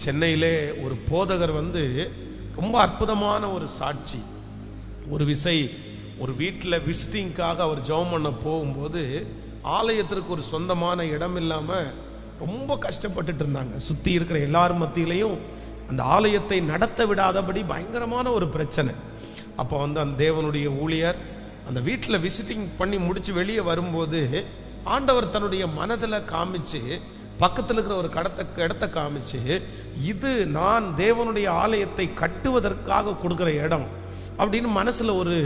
சென்னையிலே ஒரு போதகர் வந்து ரொம்ப அற்புதமான ஒரு சாட்சி. ஒரு விசை ஒரு வீட்டில் விசிட்டிங்காக அவர் ஜெபம் பண்ண போகும்போது ஆலயத்திற்கு ஒரு சொந்தமான இடம் இல்லாமல் ரொம்ப கஷ்டப்பட்டுட்டு இருந்தாங்க. சுற்றி இருக்கிற எல்லார் மத்தியிலையும் அந்த ஆலயத்தை நடத்த விடாதபடி பயங்கரமான ஒரு பிரச்சனை. அப்போ வந்து அந்த தேவனுடைய ஊழியர் அந்த வீட்டில் விசிட்டிங் பண்ணி முடித்து வெளியே வரும்போது ஆண்டவர் தன்னுடைய மனதில் காமிச்சு, பக்கத்தில் இருக்கிற ஒரு இடத்தை காமிச்சு, இது நான் தேவனுடைய ஆலயத்தை கட்டுவதற்காக கொடுக்குற இடம் அப்படின்னு மனசில் ஒரு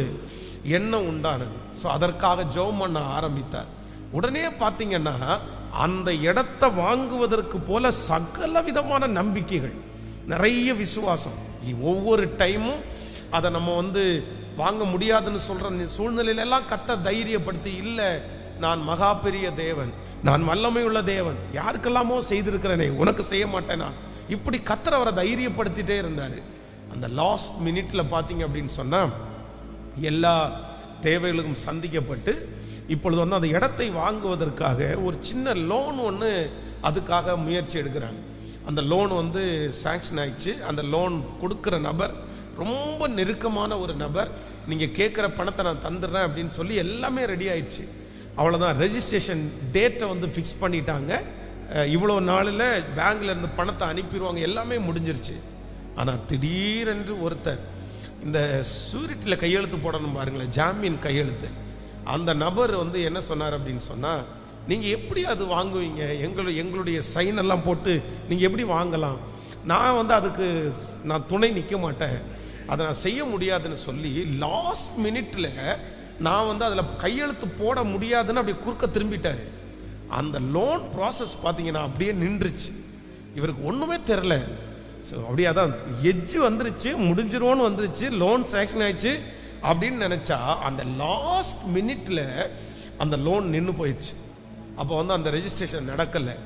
எண்ணம் உண்டானது. ஸோ அதற்காக ஜெபம் பண்ண ஆரம்பித்தார். உடனே பார்த்தீங்கன்னா அந்த இடத்தை வாங்குவதற்கு போல சகல விதமான நம்பிக்கைகள், நிறைய விசுவாசம். ஒவ்வொரு டைமும் அதை நம்ம வந்து வாங்க முடியாதுன்னு சொல்கிற சூழ்நிலையிலெல்லாம் கர்த்தர் தைரியப்படுத்தி, இல்லை நான் மகா பெரிய தேவன், நான் வல்லமை உள்ள தேவன், யாருக்கெல்லாமோ செய்திருக்கிறேனே உனக்கு செய்ய மாட்டேனா, இப்படி கர்த்தர் அவரை தைரியப்படுத்திட்டே இருந்தார். அந்த லாஸ்ட் மினிட்ல பார்த்தீங்க அப்படின்னு சொன்னால் எல்லா தேவைகளுக்கும் சந்திக்கப்பட்டு இப்பொழுது வந்து அந்த இடத்தை வாங்குவதற்காக ஒரு சின்ன லோன் ஒன்று அதுக்காக முயற்சி எடுக்கிறாங்க. அந்த லோன் வந்து சாங்ஷன் ஆயிடுச்சு. அந்த லோன் கொடுக்குற நபர் ரொம்ப நெருக்கமான ஒரு நபர். நீங்கள் கேட்குற பணத்தை நான் தந்துடுறேன் அப்படின்னு சொல்லி எல்லாமே ரெடி ஆயிடுச்சு. அவ்வளோதான், ரெஜிஸ்ட்ரேஷன் டேட்டை வந்து ஃபிக்ஸ் பண்ணிட்டாங்க. இவ்வளோ நாளில் பேங்க்ல இருந்து பணத்தை அனுப்பிடுவாங்க, எல்லாமே முடிஞ்சிருச்சு. ஆனால் திடீரென்று ஒருத்தர் இந்த சூரிட்டியில் கையெழுத்து போடணும் பாருங்களேன், ஜாமீன் கையெழுத்து, அந்த நபர் வந்து என்ன சொன்னார் அப்படின்னு சொன்னால், நீங்கள் எப்படி அது வாங்குவீங்க, எங்களுடைய சைன் எல்லாம் போட்டு நீங்கள் எப்படி வாங்கலாம், நான் வந்து அதுக்கு நான் துணை நிற்க மாட்டேன், அதை நான் செய்ய முடியாதுன்னு சொல்லி லாஸ்ட் மினிட்ல நான் வந்து அதில் கையெழுத்து போட முடியாதுன்னு அப்படியே குறுக்க திரும்பிட்டார். அந்த லோன் ப்ராசஸ் பார்த்தீங்கன்னா அப்படியே நின்றுச்சு. இவருக்கு ஒன்றுமே தெரில. ஸோ அப்படியே அதான் எட்ஜு வந்துருச்சு, முடிஞ்சிருவோன்னு வந்துருச்சு, லோன் சேங்ஷன் ஆயிடுச்சு அப்படின்னு நினச்சா அந்த லாஸ்ட் மினிட்ல அந்த லோன் நின்று போயிடுச்சு. அப்போ வந்து அந்த ரெஜிஸ்ட்ரேஷன் நடக்கலை.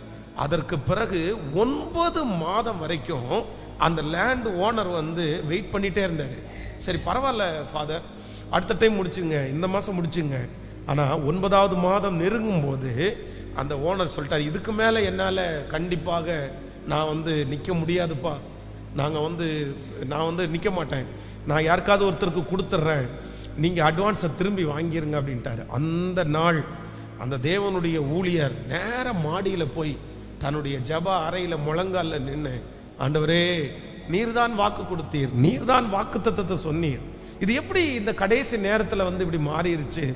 அதற்கு பிறகு 9 மாதம் வரைக்கும் அந்த லேண்ட் ஓனர் வந்து வெயிட் பண்ணிகிட்டே இருந்தார். சரி பரவாயில்ல ஃபாதர், அடுத்த டைம் முடிச்சுங்க, இந்த மாதம் முடிச்சுங்க. ஆனால் 9வது மாதம் நெருங்கும் போது அந்த ஓனர் சொல்லிட்டார், இதுக்கு மேலே என்னால் கண்டிப்பாக நான் வந்து நிற்க முடியாதுப்பா, நான் வந்து நிற்க மாட்டேன், நான் யாருக்காவது ஒருத்தருக்கு கொடுத்துட்றேன், நீங்கள் அட்வான்ஸை திரும்பி வாங்கிருங்க அப்படின்ட்டார். அந்த நாள் அந்த தேவனுடைய ஊழியர் நேர மாடியில் போய் தன்னுடைய ஜப அறையில் முழங்காலில் நின்று, ஆண்டவரே நீர்தான் வாக்கு கொடுத்தீர், நீர்தான் வாக்கு தத்தத்தை சொன்னீர், இது எப்படி இந்த கடைசி நேரத்தில் வந்து இப்படி மாறிடுச்சு,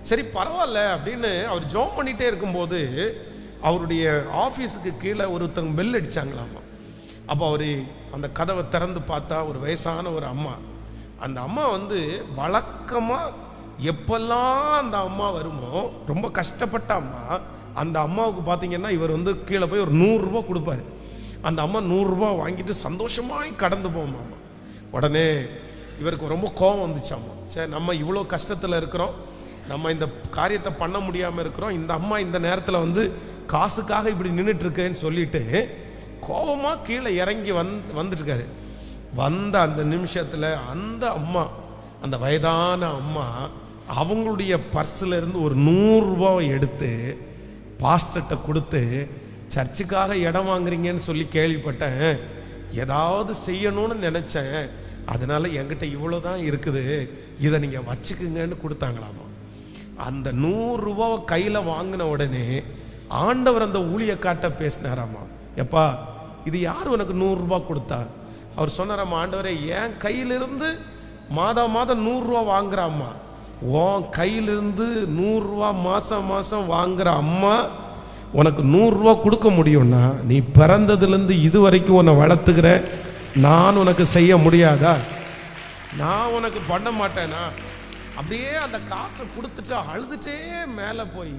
சரி பரவாயில்ல அப்படின்னு அவர் ஜெபம் பண்ணிகிட்டே இருக்கும்போது அவருடைய ஆஃபீஸுக்கு கீழே ஒருத்தவங்க பெல் அடித்தாங்களாமா. அப்போ அவர் அந்த கதவை திறந்து பார்த்தா ஒரு வயசான ஒரு அம்மா. அந்த அம்மா வந்து வழக்கமாக எப்பெல்லாம் அந்த அம்மா வருமோ, ரொம்ப கஷ்டப்பட்ட அம்மா, அந்த அம்மாவுக்கு பார்த்தீங்கன்னா இவர் வந்து கீழே போய் ஒரு 100 ரூபா கொடுப்பாரு. அந்த அம்மா 100 ரூபா வாங்கிட்டு சந்தோஷமாய் கடந்து போமாம்மா. உடனே இவருக்கு ரொம்ப கோபம் வந்துச்சாம்மா. சரி நம்ம இவ்வளோ கஷ்டத்தில் இருக்கிறோம், நம்ம இந்த காரியத்தை பண்ண முடியாமல் இருக்கிறோம், இந்த அம்மா இந்த நேரத்தில் வந்து காசுக்காக இப்படி நின்றுட்டு இருக்கேன்னு சொல்லிட்டு கோபமாக கீழே இறங்கி வந்துட்டுருக்காரு. வந்த அந்த நிமிஷத்தில் அந்த அம்மா, அந்த வயதான அம்மா, அவங்களுடைய பர்ஸில் இருந்து ஒரு 100 ரூபாவை எடுத்து பாஸ்டர்கிட்ட கொடுத்து, சர்ச்சுக்காக இடம் வாங்குறீங்கன்னு சொல்லி கேள்விப்பட்டேன், ஏதாவது செய்யணும்னு நினச்சேன், அதனால என்கிட்ட இவ்வளோ தான் இருக்குது, இதை நீங்கள் வச்சுக்குங்கன்னு கொடுத்தாங்களாமா. அந்த 100 ரூபாவை கையில் வாங்கின உடனே ஆண்டவர் அந்த ஊழியக்காட்ட பேசினாராமா, எப்பா இது யார் உனக்கு 100 ரூபா கொடுத்தா? அவர் சொன்னாராம்மா, ஆண்டவரே என் கையிலிருந்து மாதம் 100 ரூபா வாங்குறாம்மா, உன் கையிலிருந்து 100 ரூபா மாதம் வாங்குற அம்மா உனக்கு 100 ரூபா கொடுக்க முடியும்னா, நீ பிறந்ததுலேருந்து இது வரைக்கும் உன்னை வளர்த்துக்கிற நான் உனக்கு செய்ய முடியாதா? நான் உனக்கு பண்ண மாட்டேனா? அப்படியே அந்த காசை கொடுத்துட்டு அழுதுட்டே மேலே போய்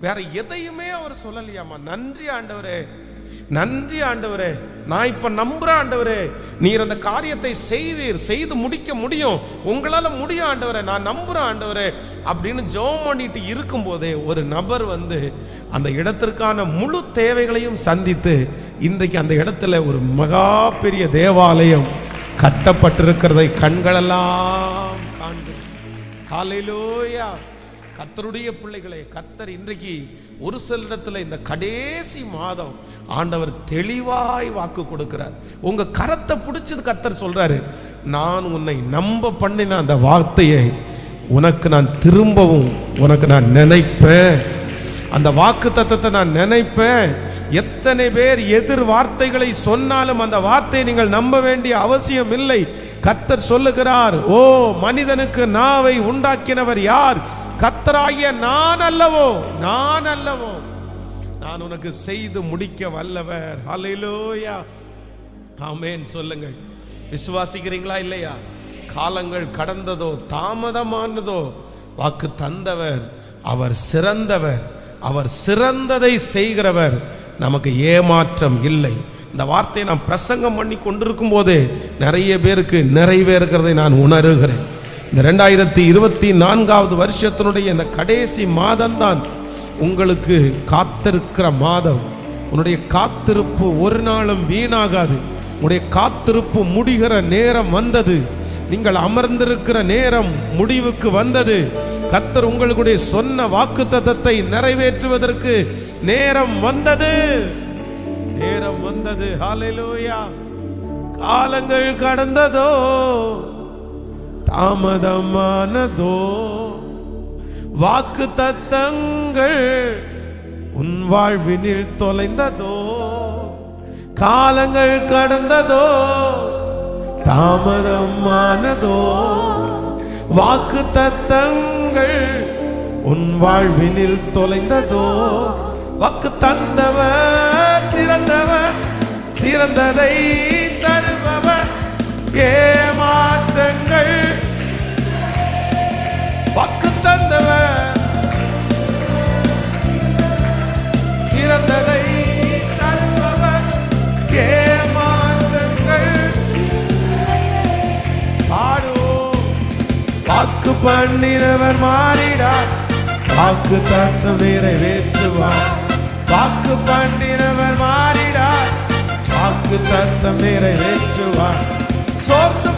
வேற எதையுமே அவர் சொல்லலையாமா. நன்றி ஆண்டவரே, நன்றி ஆண்டவரே, நான் இப்ப நம்புறேன் ஆண்டவரே, நீர் அந்த காரியத்தை செய்வீர், செய்து முடிக்க முடியும், உங்களால முடியும் ஆண்டவரே, நான் நம்புறேன் ஆண்டவரே அப்படின்னு ஜெபம் பண்ணிட்டு இருக்கும் போதே ஒரு நபர் வந்து அந்த இடத்திற்கான முழு தேவைகளையும் சந்தித்து இன்றைக்கு அந்த இடத்துல ஒரு மகா பெரிய தேவாலயம் கட்டப்பட்டிருக்கிறதை கண்களெல்லாம் காண்கிறோம். ஹல்லேலூயா. கர்த்தருடைய பிள்ளைகளே, கர்த்தர் இன்றைக்கு ஒரு சிலரிடத்துல இந்த கடைசி மாதம் ஆண்டவர் தெளிவாய் வாக்கு கொடுக்கிறார். உங்க கரத்தை பிடிச்சது கர்த்தர் சொல்றாரு, நான் உன்னை நம்ப பண்ணின அந்த வார்த்தையை உனக்கு நான் திரும்பவும் உனக்கு நான் நினைப்பேன். அந்த வாக்கு தத்தத்தை நான் நினைப்பேன். எத்தனை பேர் எதிர் வார்த்தைகளை சொன்னாலும் அந்த வார்த்தையை நீங்கள் நம்ப வேண்டிய அவசியம் இல்லை. கர்த்தர் சொல்லுகிறார், ஓ மனிதனுக்கு நாவை உண்டாக்கினவர் யார்? கர்த்தராகிய நான் அல்லவோ, நான் அல்லவோ, நான் உனக்கு செய்து முடிக்க வல்லவர். ஹல்லேலூயா, ஆமென். சொல்லுங்கள், விசுவாசிக்கிறீங்களா இல்லையா? காலங்கள் கடந்ததோ தாமதமானதோ வாக்கு தந்தவர் அவர் சிறந்தவர், அவர் சிறந்ததை செய்கிறவர். நமக்கு ஏமாற்றம் இல்லை. இந்த வார்த்தையை நான் பிரசங்கம் பண்ணி கொண்டிருக்கும் போதே நிறைய பேருக்கு நிறைவேறுகிறதை நான் உணர்கிறேன். இந்த 2024வது வருஷத்தினுடைய இந்த கடைசி மாதம்தான் உங்களுக்கு காத்திருக்கிற மாதம். உன்னுடைய காத்திருப்பு ஒரு நாளும் வீணாகாது. உன்னுடைய காத்திருப்பு முடிகிற நேரம் வந்தது. நீங்கள் அமர்ந்திருக்கிற நேரம் முடிவுக்கு வந்தது. கர்த்தர் உங்களுடைய சொன்ன வாக்குத்தத்தத்தை நிறைவேற்றுவதற்கு நேரம் வந்தது, நேரம் வந்தது. ஹல்லேலூயா. காலங்கள் கடந்ததோ தாமதமானதோ வாக்கு தத்தங்கள் உன் வாழ்வினில் தொலைந்ததோ. காலங்கள் கடந்ததோ தாமதமானதோ வாக்கு தத்தங்கள் உன் வாழ்வினில் தொலைந்ததோ. வாக்கு தந்தவர் சிறந்தவர், சிறந்ததை தருபவர். ஏமாற்றங்கள் வாக்கு தந்தவர், சிறந்ததை தருபவர். ஏமாற்றங்கள் பாடுவோம். வாக்கு பண்ணினவர் மாறிடார், வாக்கு தத்தம் நிறைவேற்றுவார். வாக்கு பண்ணினவர் மாறிடார், வாக்கு தத்தம் நிறைவேற்றுவார். சோர்ந்து